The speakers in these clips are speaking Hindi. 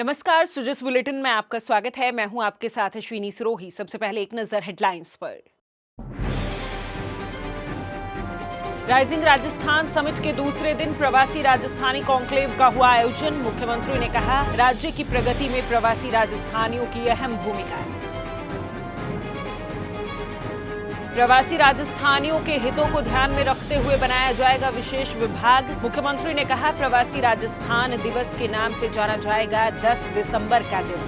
नमस्कार, सुजस बुलेटिन में आपका स्वागत है। मैं हूं आपके साथ अश्विनी सिरोही। सबसे पहले एक नजर हेडलाइंस पर। राइजिंग राजस्थान समिट के दूसरे दिन प्रवासी राजस्थानी कॉन्क्लेव का हुआ आयोजन। मुख्यमंत्री ने कहा, राज्य की प्रगति में प्रवासी राजस्थानियों की अहम भूमिका है। प्रवासी राजस्थानियों के हितों को ध्यान में रखते हुए बनाया जाएगा विशेष विभाग। मुख्यमंत्री ने कहा, प्रवासी राजस्थान दिवस के नाम से जाना जाएगा 10 दिसंबर का दिन।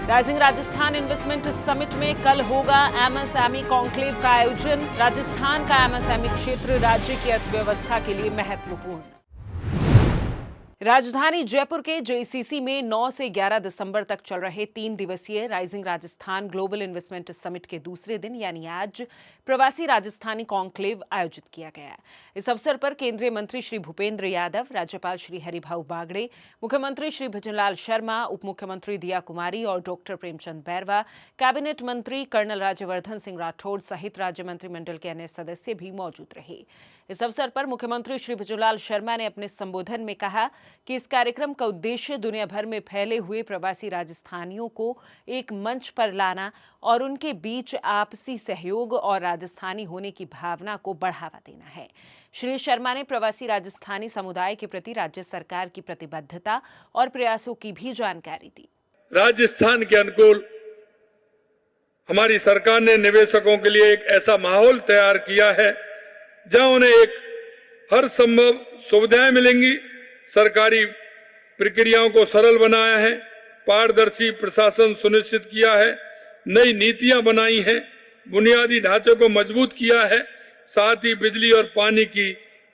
राइजिंग राजस्थान इन्वेस्टमेंट समिट में कल होगा एमएसएमई कॉन्क्लेव का आयोजन। राजस्थान का एमएसएमई क्षेत्र राज्य की अर्थव्यवस्था के लिए महत्वपूर्ण। राजधानी जयपुर के जेसीसी में 9 से 11 दिसंबर तक चल रहे 3 दिवसीय rising Rajasthan global investment summit के दूसरे दिन यानी आज प्रवासी राजस्थानी कॉन्क्लेव आयोजित किया गया। इस अवसर पर केंद्रीय मंत्री श्री भूपेंद्र यादव, राज्यपाल श्री हरिभाऊ बागड़े, मुख्यमंत्री श्री भजनलाल शर्मा, उप मुख्यमंत्री दिया कुमारी और डॉक्टर प्रेमचंद बैरवा, कैबिनेट मंत्री कर्नल राज्यवर्धन सिंह राठौड़ सहित राज्य मंत्रिमंडल के अन्य सदस्य भी मौजूद रहे। इस अवसर पर मुख्यमंत्री श्री भजनलाल शर्मा ने अपने संबोधन में कहा कि इस कार्यक्रम का उद्देश्य दुनिया भर में फैले हुए प्रवासी राजस्थानियों को एक मंच पर लाना और उनके बीच आपसी सहयोग और राजस्थानी होने की भावना को बढ़ावा देना है। श्री शर्मा ने प्रवासी राजस्थानी समुदाय के प्रति राज्य सरकार की प्रतिबद्धता और प्रयासों की भी जानकारी दी। राजस्थान के अनुकूल हमारी सरकार ने निवेशकों के लिए एक ऐसा माहौल तैयार किया है जहां उन्हें एक हर संभव सुविधाएं मिलेंगी। सरकारी प्रक्रियाओं को सरल बनाया है, पारदर्शी प्रशासन सुनिश्चित किया है, नई नीतियां बनाई हैं, बुनियादी ढांचे को मजबूत किया है, साथ ही बिजली और पानी की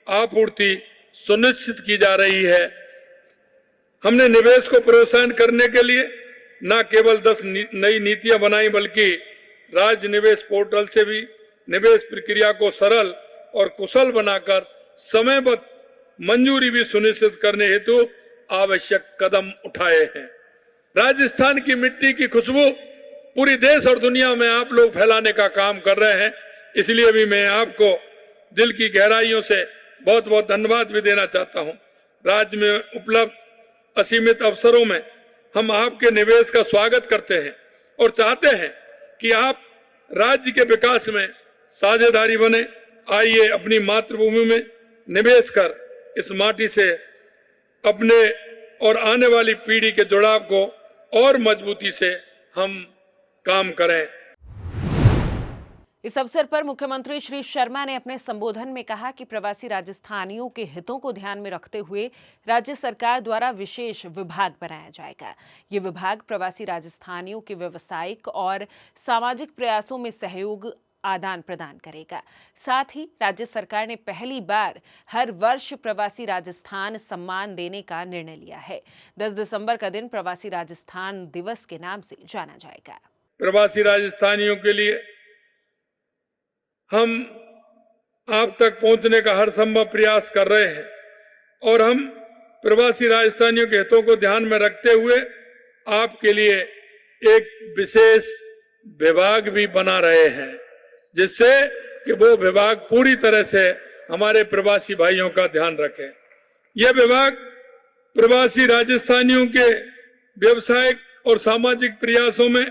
आपूर्ति सुनिश्चित की जा रही है। हमने निवेश को प्रोत्साहन करने के लिए न केवल 10 नई नीतियां बनाई बल्कि राज्य निवेश पोर्टल से भी निवेश प्रक्रिया को सरल और कुशल बनाकर समयबद्ध मंजूरी भी सुनिश्चित करने हेतु आवश्यक कदम उठाए हैं। राजस्थान की मिट्टी की खुशबू पूरी देश और दुनिया में आप लोग फैलाने का काम कर रहे हैं, इसलिए भी मैं आपको दिल की गहराइयों से बहुत बहुत धन्यवाद भी देना चाहता हूं। राज्य में उपलब्ध असीमित अवसरों में हम आपके निवेश का स्वागत करते हैं और चाहते हैं कि आप राज्य के विकास में साझेदारी बने। आइए अपनी मातृभूमि में निवेश कर इस माटी से अपने और आने वाली पीढ़ी के जुड़ाव को और मजबूती से हम काम करें। इस अवसर पर मुख्यमंत्री श्री शर्मा ने अपने संबोधन में कहा कि प्रवासी राजस्थानियों के हितों को ध्यान में रखते हुए राज्य सरकार द्वारा विशेष विभाग बनाया जाएगा। ये विभाग प्रवासी राजस्थानियों के व्यावसायिक और सामाजिक प्रयासों में सहयोग आदान प्रदान करेगा। साथ ही राज्य सरकार ने पहली बार हर वर्ष प्रवासी राजस्थान सम्मान देने का निर्णय लिया है। 10 दिसंबर का दिन प्रवासी राजस्थान दिवस के नाम से जाना जाएगा। प्रवासी राजस्थानियों के लिए हम आप तक पहुंचने का हर संभव प्रयास कर रहे हैं और हम प्रवासी राजस्थानियों के हितों को ध्यान में रखते हुए आपके लिए एक विशेष विभाग भी बना रहे हैं, जिससे कि वो विभाग पूरी तरह से हमारे प्रवासी भाइयों का ध्यान रखे। यह विभाग प्रवासी राजस्थानियों के व्यवसायिक और सामाजिक प्रयासों में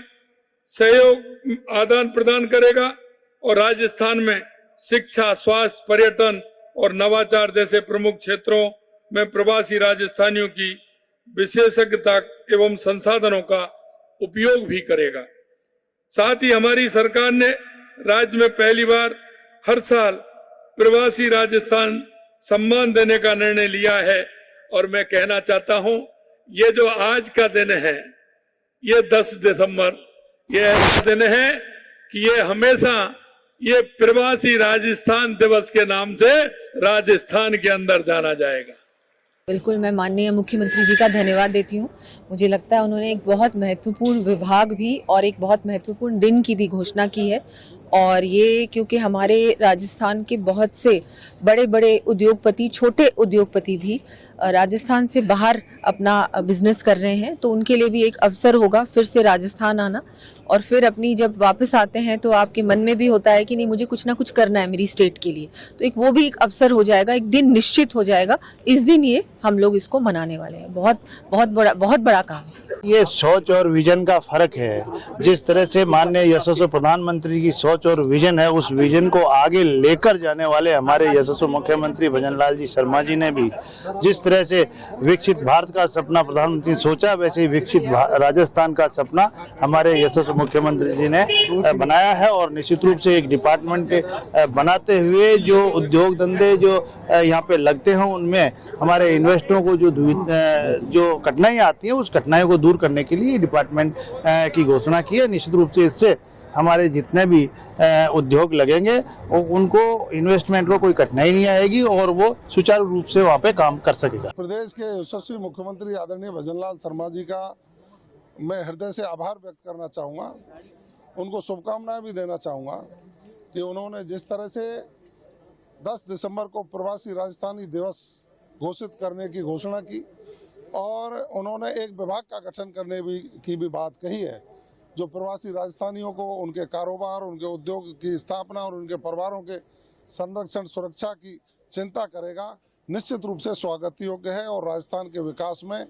सहयोग आदान प्रदान करेगा और राजस्थान में शिक्षा, स्वास्थ्य, पर्यटन और नवाचार जैसे प्रमुख क्षेत्रों में प्रवासी राजस्थानियों की विशेषज्ञता एवं संसाधनों का उपयोग भी करेगा। साथ ही हमारी सरकार ने राज्य में पहली बार हर साल प्रवासी राजस्थान सम्मान देने का निर्णय लिया है और मैं कहना चाहता हूं, ये जो आज का दिन है, ये 10 दिसंबर, ये ऐसा दिन है कि ये हमेशा ये प्रवासी राजस्थान दिवस के नाम से राजस्थान के अंदर जाना जाएगा। बिल्कुल, मैं माननीय मुख्यमंत्री जी का धन्यवाद देती हूँ। मुझे लगता है उन्होंने एक बहुत महत्वपूर्ण विभाग भी और एक बहुत महत्वपूर्ण दिन की भी घोषणा की है और ये क्योंकि हमारे राजस्थान के बहुत से बड़े बड़े उद्योगपति, छोटे उद्योगपति भी राजस्थान से बाहर अपना बिजनेस कर रहे हैं, तो उनके लिए भी एक अवसर होगा फिर से राजस्थान आना और फिर अपनी जब वापस आते हैं तो आपके मन में भी होता है कि नहीं, मुझे कुछ ना कुछ करना है मेरी स्टेट के लिए। तो एक वो भी एक अवसर हो जाएगा, एक दिन निश्चित हो जाएगा। इस दिन ये हम लोग इसको मनाने वाले हैं। बहुत बड़ा काम है। ये सोच और विजन का फर्क है। जिस तरह से माननीय यशस्वी प्रधानमंत्री की सोच और विजन है, उस विजन को आगे लेकर जाने वाले हमारे यशस्वी मुख्यमंत्री भजन लाल जी शर्मा जी ने भी जिस तरह से विकसित भारत का सपना प्रधानमंत्री ने सोचा, वैसे ही विकसित राजस्थान का सपना हमारे यशस्वी मुख्यमंत्री जी ने बनाया है। और निश्चित रूप से एक डिपार्टमेंट बनाते हुए जो उद्योग धंधे जो यहाँ पे लगते हैं, उनमें हमारे इन्वेस्टरों को जो कठिनाइयाँ आती हैं, उस कठिनाइयों को दूर करने के लिए डिपार्टमेंट की घोषणा की है। निश्चित रूप से इससे हमारे जितने भी उद्योग लगेंगे उनको इन्वेस्टमेंट को कोई कठिनाई नहीं आएगी और वो सुचारू रूप से वहाँ पे काम कर सकेगा। प्रदेश के यशस्वी मुख्यमंत्री आदरणीय भजन लाल शर्मा जी का मैं हृदय से आभार व्यक्त करना चाहूँगा। उनको शुभकामनाएं भी देना चाहूँगा कि उन्होंने जिस तरह से 10 दिसंबर को प्रवासी राजस्थानी दिवस घोषित करने की घोषणा की और उन्होंने एक विभाग का गठन करने की भी बात कही है, जो प्रवासी राजस्थानियों को उनके कारोबार, उनके उद्योग की स्थापना और उनके परिवारों के संरक्षण सुरक्षा की चिंता करेगा। निश्चित रूप से स्वागत योग्य है और राजस्थान के विकास में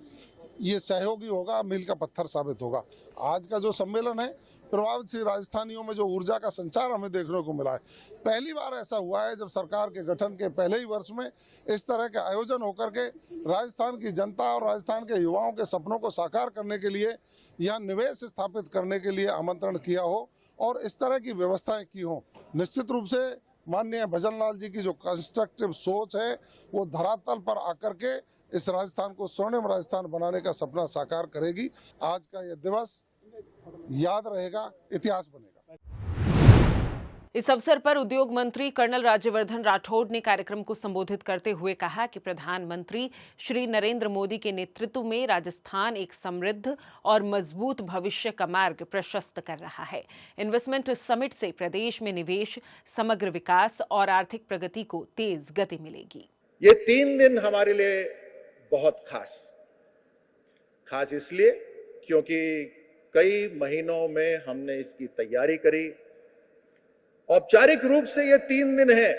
ये सहयोगी होगा, मील का पत्थर साबित होगा। आज का जो सम्मेलन है, प्रवासी राजस्थानियों में जो ऊर्जा का संचार हमें देखने को मिला है। पहली बार ऐसा हुआ है जब सरकार के गठन के पहले ही वर्ष में इस तरह के आयोजन होकर के राजस्थान की जनता और राजस्थान के युवाओं के सपनों को साकार करने के लिए, यहाँ निवेश स्थापित करने के लिए आमंत्रण किया हो और इस तरह की व्यवस्थाएं की हो। निश्चित रूप से माननीय भजन लाल जी की जो कंस्ट्रक्टिव सोच है, वो धरातल पर आकर के इस राजस्थान को स्वर्णिम राजस्थान बनाने का सपना साकार करेगी। आज का यह दिवस याद रहेगा, इतिहास बनेगा। इस अवसर पर उद्योग मंत्री कर्नल राज्यवर्धन राठौड़ ने कार्यक्रम को संबोधित करते हुए कहा कि प्रधानमंत्री श्री नरेंद्र मोदी के नेतृत्व में राजस्थान एक समृद्ध और मजबूत भविष्य का मार्ग प्रशस्त कर रहा है। इन्वेस्टमेंट समिट से प्रदेश में निवेश, समग्र विकास और आर्थिक प्रगति को तेज गति मिलेगी। ये 3 दिन हमारे लिए बहुत खास इसलिए क्योंकि कई महीनों में हमने इसकी तैयारी करी। औपचारिक रूप से ये 3 दिन है,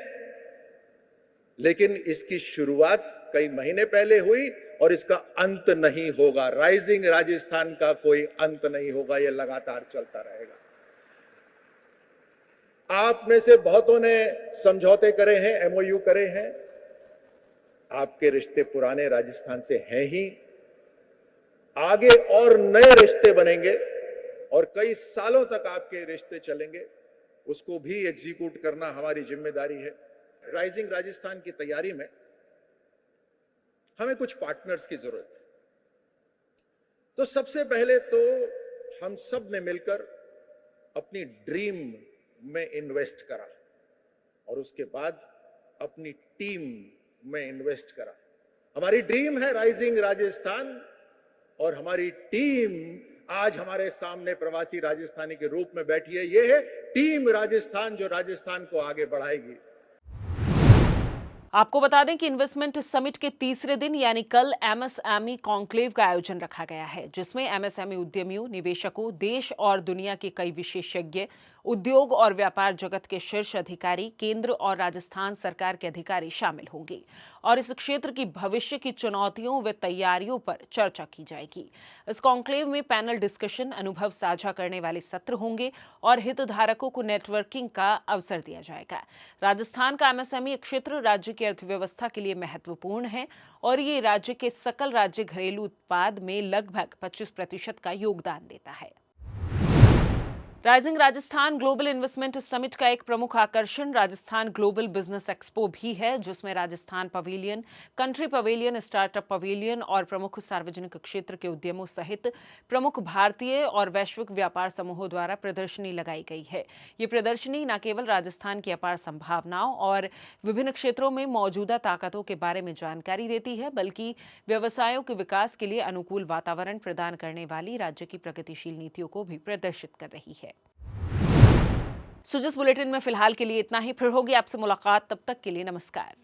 लेकिन इसकी शुरुआत कई महीने पहले हुई और इसका अंत नहीं होगा। राइजिंग राजस्थान का कोई अंत नहीं होगा, ये लगातार चलता रहेगा। आप में से बहुतों ने समझौते करे हैं, एमओयू करे हैं। आपके रिश्ते पुराने राजस्थान से हैं ही, आगे और नए रिश्ते बनेंगे और कई सालों तक आपके रिश्ते चलेंगे। उसको भी एग्जीक्यूट करना हमारी जिम्मेदारी है। राइजिंग राजस्थान की तैयारी में हमें कुछ पार्टनर्स की जरूरत है। तो सबसे पहले तो हम सब ने मिलकर अपनी ड्रीम में इन्वेस्ट करा और उसके बाद अपनी टीम में इन्वेस्ट करा। हमारी ड्रीम है राइजिंग राजस्थान और हमारी टीम आज हमारे सामने प्रवासी राजस्थानी के रूप में बैठी है। ये है टीम राजस्थान, जो राजस्थान को आगे बढ़ाएगी। आपको बता दें कि इन्वेस्टमेंट समिट के तीसरे दिन यानी कल एमएसएमई कॉन्क्लेव का आयोजन रखा गया है, जिसमें एमएसएमई उद्यमियों, निवेशकों, देश और दुनिया के कई विशेषज्ञ, उद्योग और व्यापार जगत के शीर्ष अधिकारी, केंद्र और राजस्थान सरकार के अधिकारी शामिल होंगे और इस क्षेत्र की भविष्य की चुनौतियों व तैयारियों पर चर्चा की जाएगी। इस कॉन्क्लेव में पैनल डिस्कशन, अनुभव साझा करने वाले सत्र होंगे और हितधारकों को नेटवर्किंग का अवसर दिया जाएगा। राजस्थान का एमएसएमई क्षेत्र राज्य की अर्थव्यवस्था के लिए महत्वपूर्ण है और ये राज्य के सकल राज्य घरेलू उत्पाद में लगभग 25% का योगदान देता है। Rising Rajasthan global investment summit का एक प्रमुख आकर्षण राजस्थान ग्लोबल बिजनेस एक्सपो भी है, जिसमें Rajasthan pavilion, country pavilion, startup pavilion और प्रमुख सार्वजनिक क्षेत्र के उद्यमों सहित प्रमुख भारतीय और वैश्विक व्यापार समूहों द्वारा प्रदर्शनी लगाई गई है। ये प्रदर्शनी न केवल राजस्थान की अपार संभावनाओं और विभिन्न क्षेत्रों में मौजूदा ताकतों के बारे में जानकारी देती है, बल्कि व्यवसायों के विकास के लिए अनुकूल वातावरण प्रदान करने वाली राज्य की प्रगतिशील नीतियों को भी प्रदर्शित कर रही है। सुजस बुलेटिन में फिलहाल के लिए इतना ही। फिर होगी आपसे मुलाकात, तब तक के लिए नमस्कार।